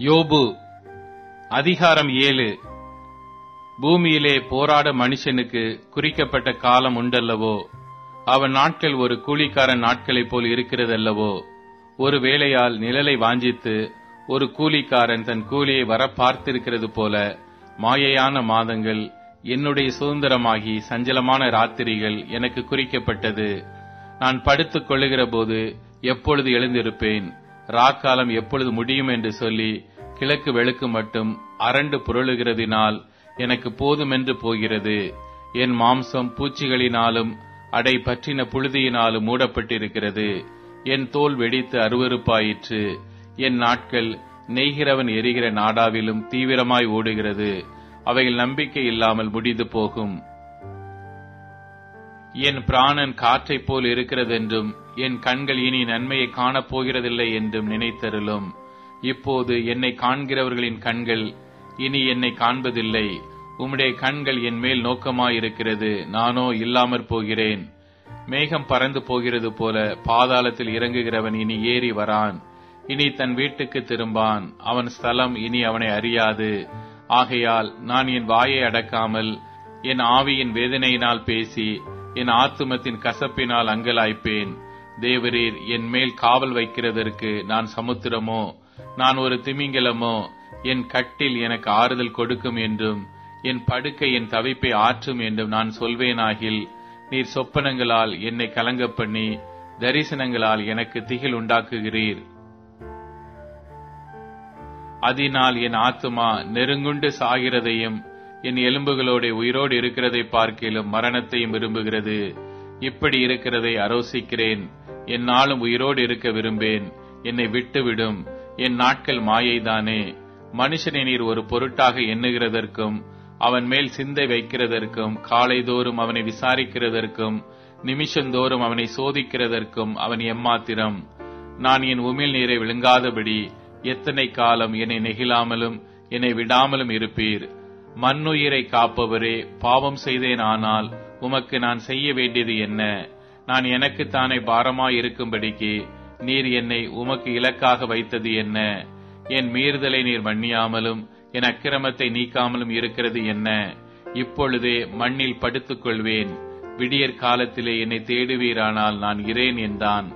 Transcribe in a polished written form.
யோபு அதிகாரம் 7. பூமியிலே போராட மனுஷனுக்கு குறிக்கப்பட்ட காலம் உண்டல்லவோ? அவன் நாட்கள் ஒரு கூலிக்காரன் நாட்களைப் போல் இருக்கிறதல்லவோ? ஒரு வேலையால் நிழலை வாஞ்சித்து ஒரு கூலிக்காரன் தன் கூலியை வர பார்த்திருக்கிறது போல மாயையான மாதங்கள் என்னுடைய சுதந்திரமாகி சஞ்சலமான ராத்திரிகள் எனக்கு குறிக்கப்பட்டது. நான் படுத்துக் கொள்ளுகிற போது எப்பொழுது எழுந்திருப்பேன், ராக்காலம் எப்பொழுது முடியும் என்று சொல்லி கிழக்கு வெளுக்கு மட்டும் அரண்டு புரளுகிறதினால் எனக்கு போதுமென்று போகிறது. என் மாம்சம் பூச்சிகளினாலும் அடை பற்றின புழுதியினாலும் மூடப்பட்டிருக்கிறது. என் தோல் வெடித்து அருவருப்பாயிற்று. என் நாட்கள் நெய்கிறவன் எரிகிற நாடாவிலும் தீவிரமாய் ஓடுகிறது. அவைகள் நம்பிக்கை இல்லாமல் முடிந்து போகும். என் பிராணன் காற்றைப் போல் இருக்கிறதென்றும் என் கண்கள் இனி நன்மையை காணப்போகிறதில்லை என்றும் நினைத்தருளும். இப்போது என்னை காண்கிறவர்களின் கண்கள் இனி என்னை காண்பதில்லை. உம்முடைய கண்கள் என் மேல் நோக்கமாயிருக்கிறது, நானோ இல்லாமற் போகிறேன். மேகம் பறந்து போகிறது போல பாதாளத்தில் இறங்குகிறவன் இனி ஏறி வரான். இனி தன் வீட்டுக்கு திரும்பான். அவன் ஸ்தலம் இனி அவனை அறியாது. ஆகையால் நான் என் வாயை அடக்காமல் என் ஆவியின் வேதனையினால் பேசி என் ஆத்துமத்தின் கசப்பினால் அங்கலாய்ப்பேன். தேவரீர் என் மேல் காவல் வைக்கிறதற்கு நான் சமுத்திரமோ, நான் ஒரு திமிங்கலமோ? என் கட்டில் எனக்கு ஆறுதல் கொடுக்கும் என்றும் என் படுக்கை என் தவிப்பை ஆற்றும் என்றும் நான் சொல்வேனாகில், நீர் சொப்பனங்களால் என்னை கலங்கப் பண்ணி தரிசனங்களால் எனக்கு திகில் உண்டாக்குகிறீர். அதனால் என் ஆத்துமா நெருங்குண்டு சாகிறதையும் என் எலும்புகளோட உயிரோடு இருக்கிறதை பார்க்கிலும் மரணத்தையும் விரும்புகிறது. இப்படி இருக்கிறதை அரோசிக்கிறேன். என்னாலும் உயிரோடு இருக்க விரும்பேன். என்னை விட்டுவிடும். என் நாட்கள் மாயைதானே. மனுஷனை நீர் ஒரு பொருட்டாக எண்ணுகிறதற்கும் அவன் மேல் சிந்தை வைக்கிறதற்கும் காலைதோறும் அவனை விசாரிக்கிறதற்கும் நிமிஷந்தோறும் அவனை சோதிக்கிறதற்கும் அவன் எம்மாத்திரம்? நான் என் உமிழ் நீரை விழுங்காதபடி எத்தனை காலம் என்னை நெகிழாமலும் என்னை விடாமலும் இருப்பீர்? மண்ணுயிரை காப்பவரே, பாவம் செய்தேன். ஆனால் உமக்கு நான் செய்ய வேண்டியது என்ன? நான் எனக்குத்தானே பாரமாயிருக்கும்படிக்கு நீர் என்னை உமக்கு இலக்காக வைத்தது என்ன? என் மீறுதலை நீர் மன்னியாமலும் என் அக்கிரமத்தை நீக்காமலும் இருக்கிறது என்ன? இப்பொழுதே மண்ணில் படுத்துக் கொள்வேன். விடியற் காலத்திலே என்னை தேடுவீரானால் நான் இரேன் என்றான்.